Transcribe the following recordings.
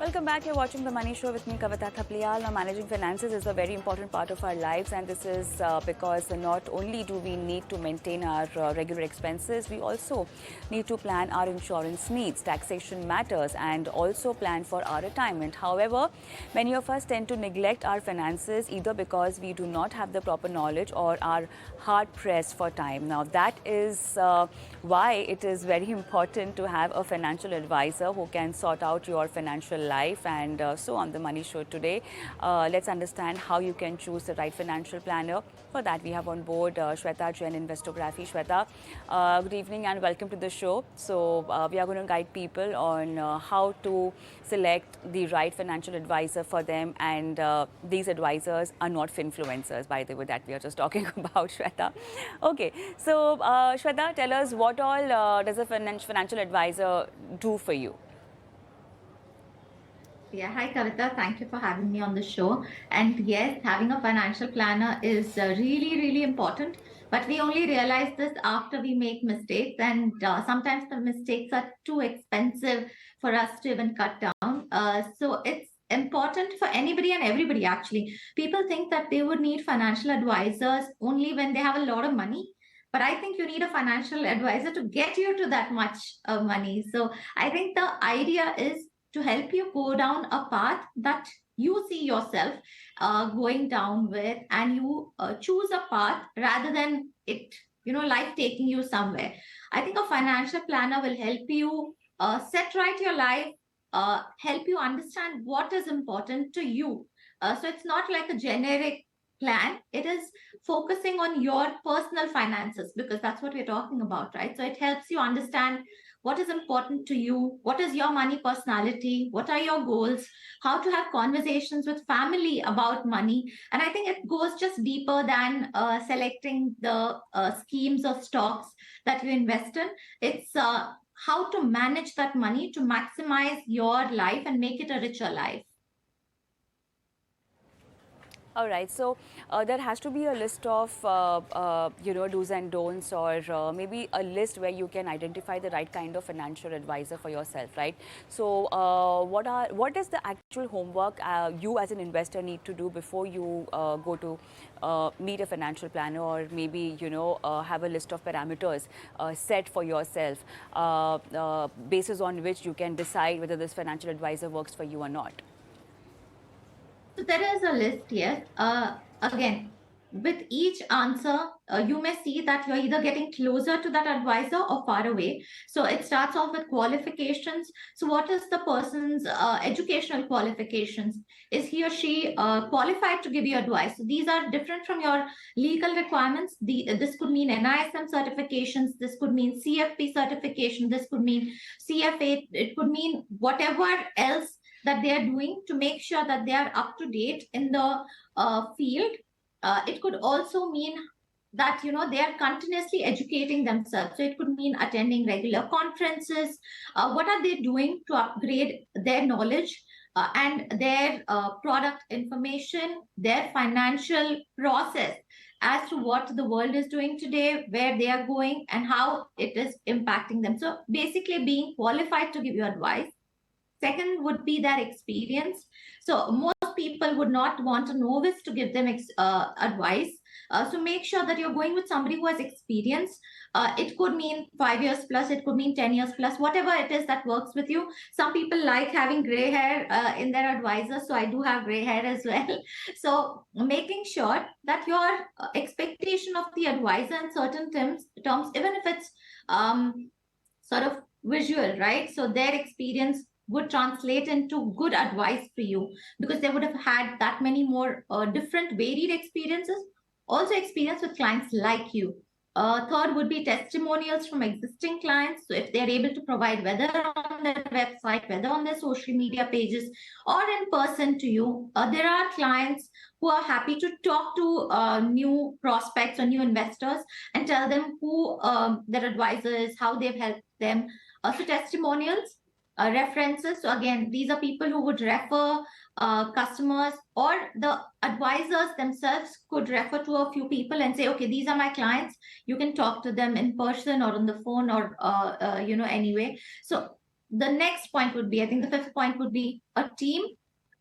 Welcome back. You're watching The Money Show with me, Kavita Thapliyal. Now, managing finances is a very important part of our lives, and this is because not only do we need to maintain our regular expenses, we also need to plan our insurance needs, taxation matters, and also plan for our retirement. However, many of us tend to neglect our finances either because we do not have the proper knowledge or are hard pressed for time. Now, that is why it is very important to have a financial advisor who can sort out your financial life. And so on The Money Show today, let's understand how you can choose the right financial planner. For that, we have on board Shweta Jain, Investography. Shweta, good evening and welcome to the show. So we are going to guide people on how to select the right financial advisor for them, and these advisors are not finfluencers, by the way, that we are just talking about, Shweta. Okay, so Shweta, tell us what all does a financial advisor do for you? Yeah, hi Kavita. Thank you for having me on the show. And yes, having a financial planner is really, really important. But we only realize this after we make mistakes, and sometimes the mistakes are too expensive for us to even cut down. So it's important for anybody and everybody, actually. People think that they would need financial advisors only when they have a lot of money. But I think you need a financial advisor to get you to that much money. So I think the idea is to help you go down a path that you see yourself going down with, and you choose a path rather than it, life taking you somewhere. I think a financial planner will help you set right your life, help you understand what is important to you. So it's not like a generic plan. It is focusing on your personal finances, because that's what we're talking about, right? So it helps you understand what is important to you, what is your money personality, what are your goals, how to have conversations with family about money. And I think it goes just deeper than selecting the schemes or stocks that you invest in. It's how to manage that money to maximize your life and make it a richer life. All right, so there has to be a list of do's and don'ts, or maybe a list where you can identify the right kind of financial advisor for yourself, right? So what is the actual homework you as an investor need to do before you go to meet a financial planner, or maybe have a list of parameters set for yourself, basis on which you can decide whether this financial advisor works for you or not? So there is a list, yes. Again, with each answer, you may see that you're either getting closer to that advisor or far away. So it starts off with qualifications. So what is the person's educational qualifications? Is he or she qualified to give you advice? So these are different from your legal requirements. This could mean NISM certifications. This could mean CFP certification. This could mean CFA. It could mean whatever else that they are doing to make sure that they are up to date in the field. It could also mean that they are continuously educating themselves. So it could mean attending regular conferences. What are they doing to upgrade their knowledge and their product information, their financial process as to what the world is doing today, where they are going, and how it is impacting them. So basically, being qualified to give you advice. Second would be their experience. So most people would not want a novice to give them advice. So make sure that you're going with somebody who has experience. It could mean 5 years plus, it could mean 10 years plus, whatever it is that works with you. Some people like having gray hair in their advisor. So I do have gray hair as well. So making sure that your expectation of the advisor in certain terms, even if it's sort of visual, right? So their experience would translate into good advice for you, because they would have had that many more different varied experiences, also experience with clients like you. Third would be testimonials from existing clients. So if they're able to provide, whether on their website, whether on their social media pages, or in person to you, there are clients who are happy to talk to new prospects or new investors and tell them who their advisor is, how they've helped them. So testimonials, references. So again, these are people who would refer customers, or the advisors themselves could refer to a few people and say, okay, these are my clients. You can talk to them in person or on the phone, or anyway. So the next point would be, I think the fifth point would be a team.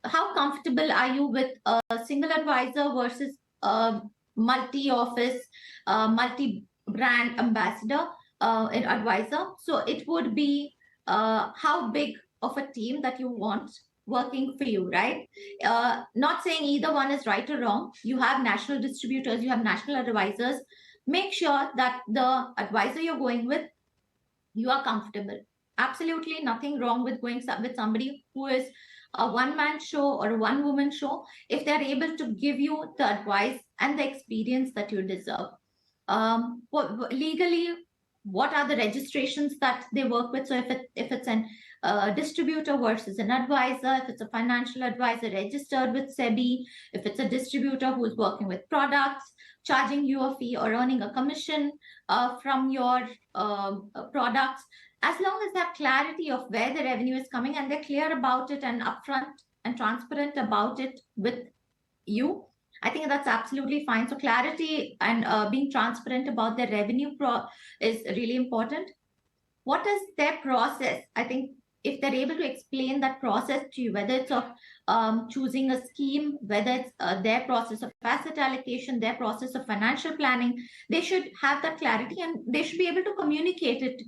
How comfortable are you with a single advisor versus a multi-office, multi-brand ambassador advisor? So it would be how big of a team that you want working for you, right? Not saying either one is right or wrong. You have national distributors, you have national advisors. Make sure that the advisor you're going with, you are comfortable. Absolutely nothing wrong with going with somebody who is a one-man show or a one-woman show if they're able to give you the advice and the experience that you deserve. Legally, what are the registrations that they work with? So if it's an distributor versus an advisor, if it's a financial advisor registered with SEBI, if it's a distributor who's working with products, charging you a fee or earning a commission from your products, as long as they have clarity of where the revenue is coming and they're clear about it and upfront and transparent about it with you, I think that's absolutely fine. So clarity and being transparent about their revenue is really important. What is their process? I think if they're able to explain that process to you, whether it's of choosing a scheme, whether it's their process of asset allocation, their process of financial planning, they should have that clarity and they should be able to communicate it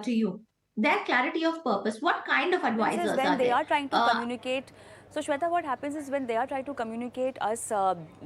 to you. Their clarity of purpose. What kind of advisors When are they there? are trying to communicate, so Shweta, what happens is when they are trying to communicate us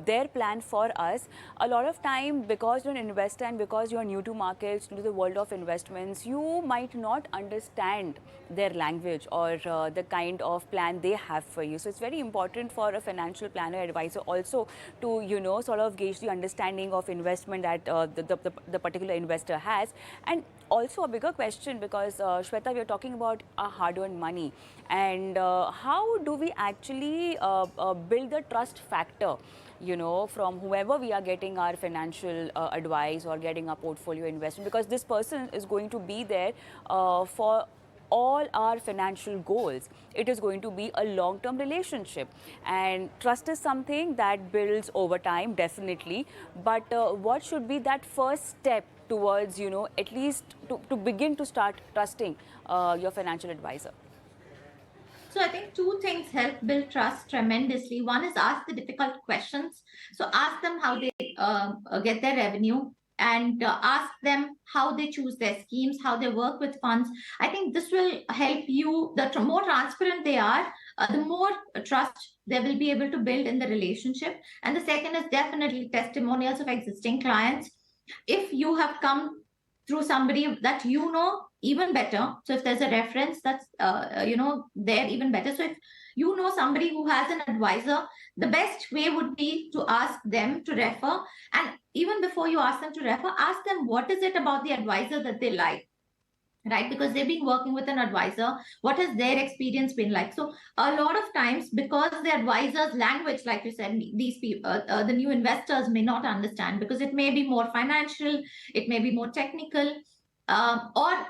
their plan for us, a lot of time, because you're an investor and because you're new to markets, new to the world of investments, you might not understand their language or the kind of plan they have for you. So it's very important for a financial planner advisor also to, you know, sort of gauge the understanding of investment that the particular investor has. And also a bigger question, because Shweta, we are talking about our hard-earned money, and how do we actually build the trust factor, you know, from whoever we are getting our financial advice or getting our portfolio investment, because this person is going to be there for all our financial goals. It is going to be a long-term relationship, and trust is something that builds over time, definitely. But what should be that first step towards, you know, at least to begin to start trusting your financial advisor? So I think two things help build trust tremendously. One is ask the difficult questions. So ask them how they get their revenue, and ask them how they choose their schemes, how they work with funds. I think this will help you. The more transparent they are, the more trust they will be able to build in the relationship. And the second is definitely testimonials of existing clients. If you have come through somebody that you know, even better. So if there's a reference that's there, even better. So if you know somebody who has an advisor, the best way would be to ask them to refer. And even before you ask them to refer, ask them what is it about the advisor that they like, right? Because they've been working with an advisor, what has their experience been like? So a lot of times, because the advisor's language, like you said, these people, the new investors may not understand, because it may be more financial, it may be more technical, or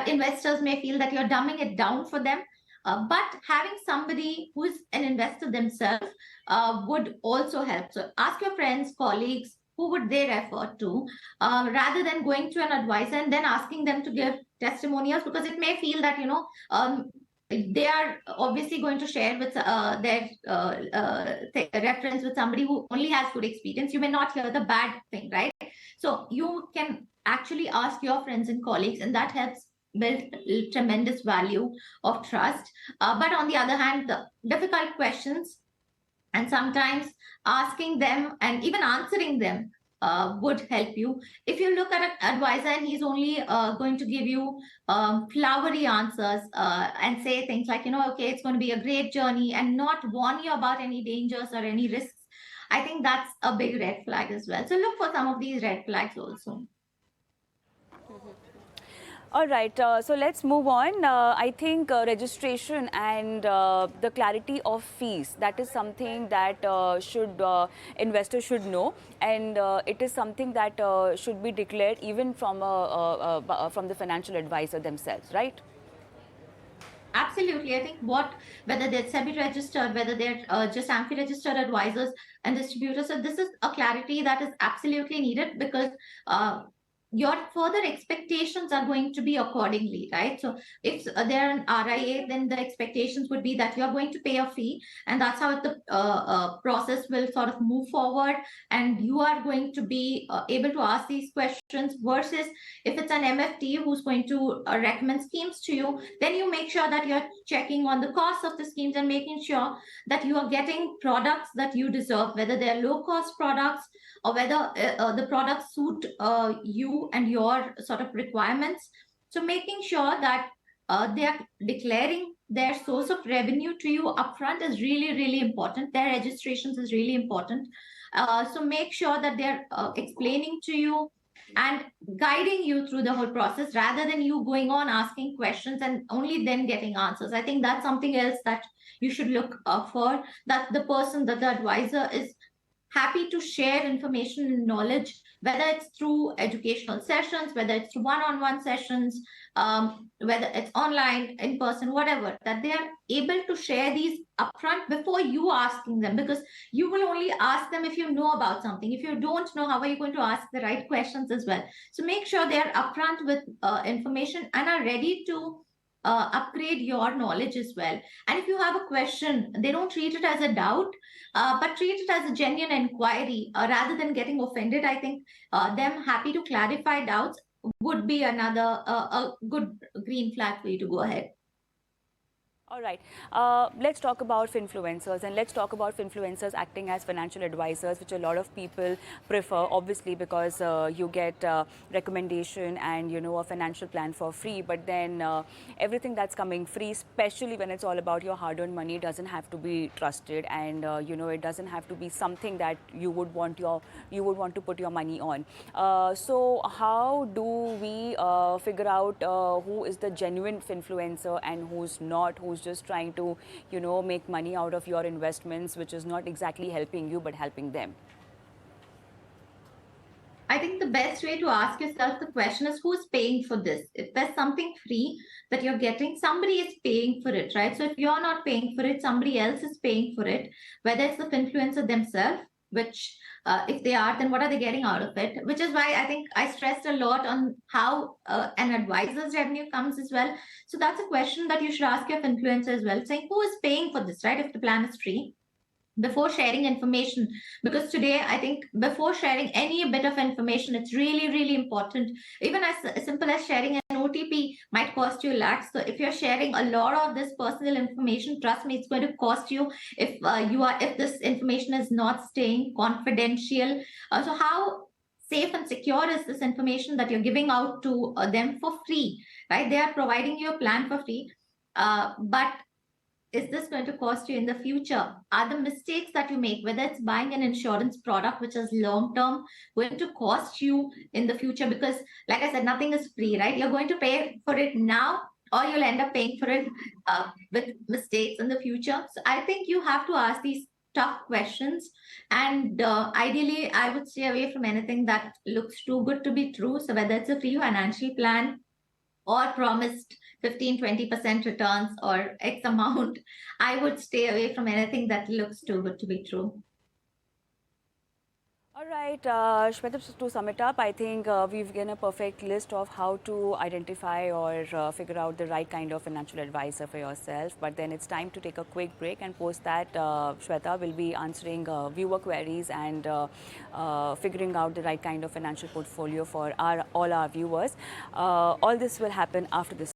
investors may feel that you're dumbing it down for them. But having somebody who is an investor themselves would also help. So ask your friends, colleagues, who would they refer to, rather than going to an advisor and then asking them to give testimonials, because it may feel that they are obviously going to share with their reference with somebody who only has good experience. You may not hear the bad thing, right? So you can actually ask your friends and colleagues, and that helps build tremendous value of trust. But on the other hand, the difficult questions, and sometimes asking them and even answering them would help you. If you look at an advisor and he's only going to give you flowery answers and say things like, okay, it's going to be a great journey, and not warn you about any dangers or any risks, I think that's a big red flag as well. So look for some of these red flags also. All right, so let's move on. I think registration and the clarity of fees, that is something that investors should know, and it is something that should be declared even from the financial advisor themselves, right? Absolutely. I think whether they're SEBI registered, whether they're just AMFI registered advisors and distributors. So this is a clarity that is absolutely needed, because your further expectations are going to be accordingly, right? So if they're an RIA, then the expectations would be that you're going to pay a fee, and that's how the process will sort of move forward, and you are going to be able to ask these questions. Versus if it's an MFT who's going to recommend schemes to you, then you make sure that you're checking on the cost of the schemes and making sure that you are getting products that you deserve, whether they're low cost products or whether the products suit you and your sort of requirements. So making sure that they are declaring their source of revenue to you upfront is really, really important. Their registrations is really important. So make sure that they're explaining to you and guiding you through the whole process, rather than you going on asking questions and only then getting answers. I think that's something else that you should look for, that the person, that the advisor is happy to share information and knowledge, whether it's through educational sessions, whether it's through one-on-one sessions, whether it's online, in person, whatever, that they are able to share these upfront before you asking them, because you will only ask them if you know about something. If you don't know, how are you going to ask the right questions as well? So make sure they're upfront with information and are ready to upgrade your knowledge as well. And if you have a question, they don't treat it as a doubt, but treat it as a genuine inquiry rather than getting offended. I think them happy to clarify doubts would be another a good green flag for you to go ahead. All right. Let's talk about finfluencers, and let's talk about finfluencers acting as financial advisors, which a lot of people prefer, obviously, because you get recommendation and a financial plan for free. But then everything that's coming free, especially when it's all about your hard-earned money, doesn't have to be trusted, and it doesn't have to be something that you would want to put your money on. So how do we figure out who is the genuine finfluencer and who's not, who's just trying to, make money out of your investments, which is not exactly helping you, but helping them? I think the best way to ask yourself the question is, who's paying for this? If there's something free that you're getting, somebody is paying for it, right? So if you're not paying for it, somebody else is paying for it, whether it's the influencer themselves, which if they are, then what are they getting out of it? Which is why I think I stressed a lot on how an advisor's revenue comes as well. So that's a question that you should ask your influencer as well, saying who is paying for this, right? If the plan is free, before sharing information, because today I think before sharing any bit of information, it's really, really important. Even as simple as sharing an OTP might cost you lakhs. So if you're sharing a lot of this personal information, trust me, it's going to cost you if if this information is not staying confidential. So how safe and secure is this information that you're giving out to them for free, right? They are providing you a plan for free, but is this going to cost you in the future? Are the mistakes that you make, whether it's buying an insurance product, which is long term, going to cost you in the future? Because, like I said, nothing is free, right? You're going to pay for it now, or you'll end up paying for it with mistakes in the future. So I think you have to ask these tough questions. And ideally, I would stay away from anything that looks too good to be true. So whether it's a free financial plan or promised 15-20% returns or X amount, I would stay away from anything that looks too good to be true. All right, Shweta, to sum it up, I think we've given a perfect list of how to identify or figure out the right kind of financial advisor for yourself. But then it's time to take a quick break, and post that, Shweta will be answering viewer queries and figuring out the right kind of financial portfolio for all our viewers. All this will happen after this.